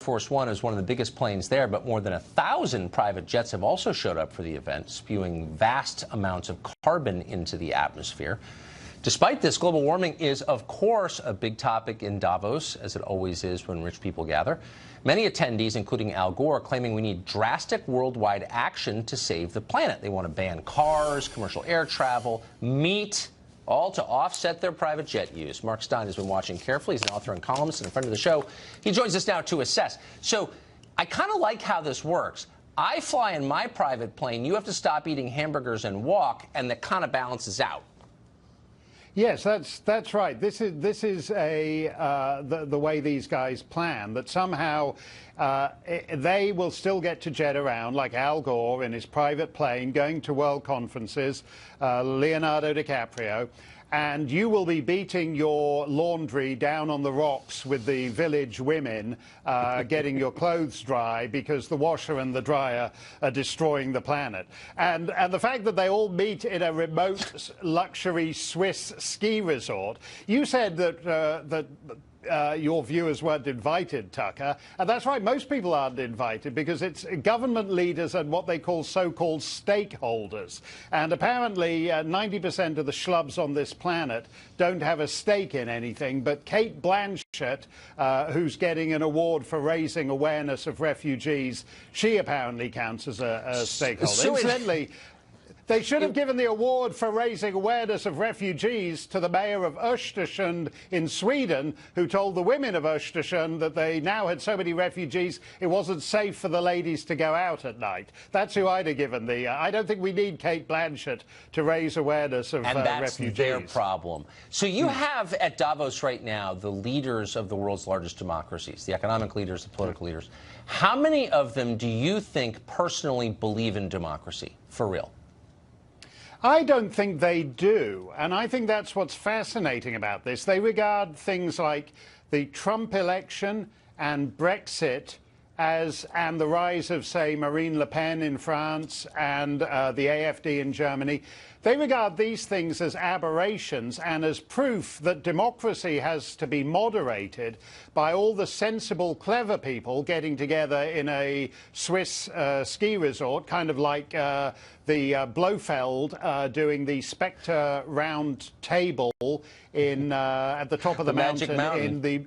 Force One is one of the biggest planes there, but more than 1,000 private jets have also showed up for the event, spewing vast amounts of carbon into the atmosphere. Despite this, global warming is, of course, a big topic in Davos, as it always is when rich people gather. Many attendees, including Al Gore, are claiming we need drastic worldwide action to save the planet. They want to ban cars, commercial air travel, meat, all to offset their private jet use. Mark Stein has been watching carefully. He's an author and columnist and a friend of the show. He joins us now to assess. So I kind of like how this works. I fly in my private plane. You have to stop eating hamburgers and walk, and that kind of balances out. Yes, that's right. This is the way these guys plan, that somehow they will still get to jet around, like Al Gore in his private plane, going to world conferences, Leonardo DiCaprio, and you will be beating your laundry down on the rocks with the village women, getting your clothes dry because the washer and the dryer are destroying the planet. And the fact that they all meet in a remote luxury Swiss ski resort. You said that your viewers weren't invited, Tucker. And that's right, most people aren't invited because it's government leaders and what they call so-called stakeholders. And apparently 90% of the schlubs on this planet don't have a stake in anything. But Kate Blanchett, who's getting an award for raising awareness of refugees, she apparently counts as a stakeholder. So incidentally, they should have given the award for raising awareness of refugees to the mayor of Östersund in Sweden, who told the women of Östersund that they now had so many refugees it wasn't safe for the ladies to go out at night. That's who I'd have given the... I don't think we need Kate Blanchett to raise awareness of refugees. And that's their problem. So you have at Davos right now the leaders of the world's largest democracies, the economic leaders, the political leaders. How many of them do you think personally believe in democracy, for real? I don't think they do, and I think that's what's fascinating about this. They regard things like the Trump election and Brexit and the rise of, say, Marine Le Pen in France and the AfD in Germany. They regard these things as aberrations and as proof that democracy has to be moderated by all the sensible, clever people getting together in a Swiss ski resort, kind of like the Blofeld doing the Spectre round table in at the top of the mountain in the...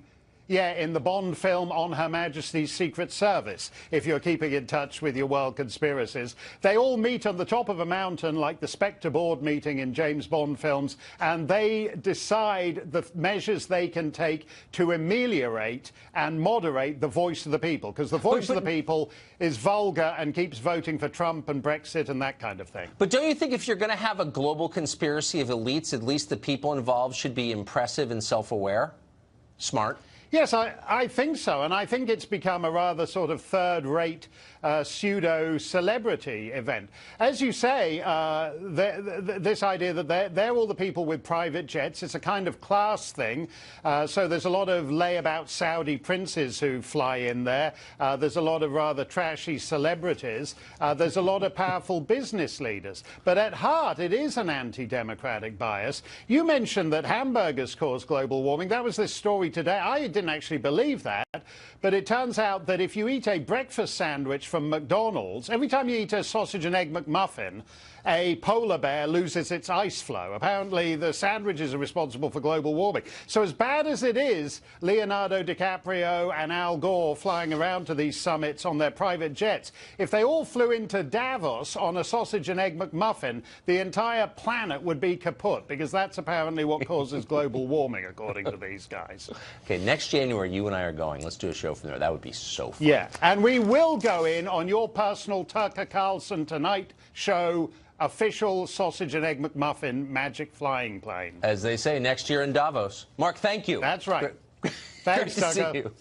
Yeah, in the Bond film On Her Majesty's Secret Service, if you're keeping in touch with your world conspiracies. They all meet on the top of a mountain like the Spectre board meeting in James Bond films, and they decide the measures they can take to ameliorate and moderate the voice of the people, because the voice of the people is vulgar and keeps voting for Trump and Brexit and that kind of thing. But don't you think if you're going to have a global conspiracy of elites, at least the people involved should be impressive and self-aware? Smart? Yes, I think so, and I think it's become a rather sort of third-rate pseudo-celebrity event. As you say, this idea that they're all the people with private jets, it's a kind of class thing. So there's a lot of layabout Saudi princes who fly in there. There's a lot of rather trashy celebrities. There's a lot of powerful business leaders. But at heart, it is an anti-democratic bias. You mentioned that hamburgers cause global warming. That was this story today. I didn't actually believe that, but it turns out that if you eat a breakfast sandwich from McDonald's, every time you eat a sausage and egg McMuffin, a polar bear loses its ice flow. Apparently the sandwiches are responsible for global warming. So as bad as it is, Leonardo DiCaprio and Al Gore flying around to these summits on their private jets, if they all flew into Davos on a sausage and egg McMuffin, the entire planet would be kaput, because that's apparently what causes global warming, according to these guys. Okay, next January, you and I are going. Let's do a show from there. That would be so fun. Yeah, and we will go in on your personal Tucker Carlson Tonight show official sausage and egg McMuffin magic flying plane. As they say, next year in Davos. Mark, thank you. That's right. Thanks, Great to Tucker. see you.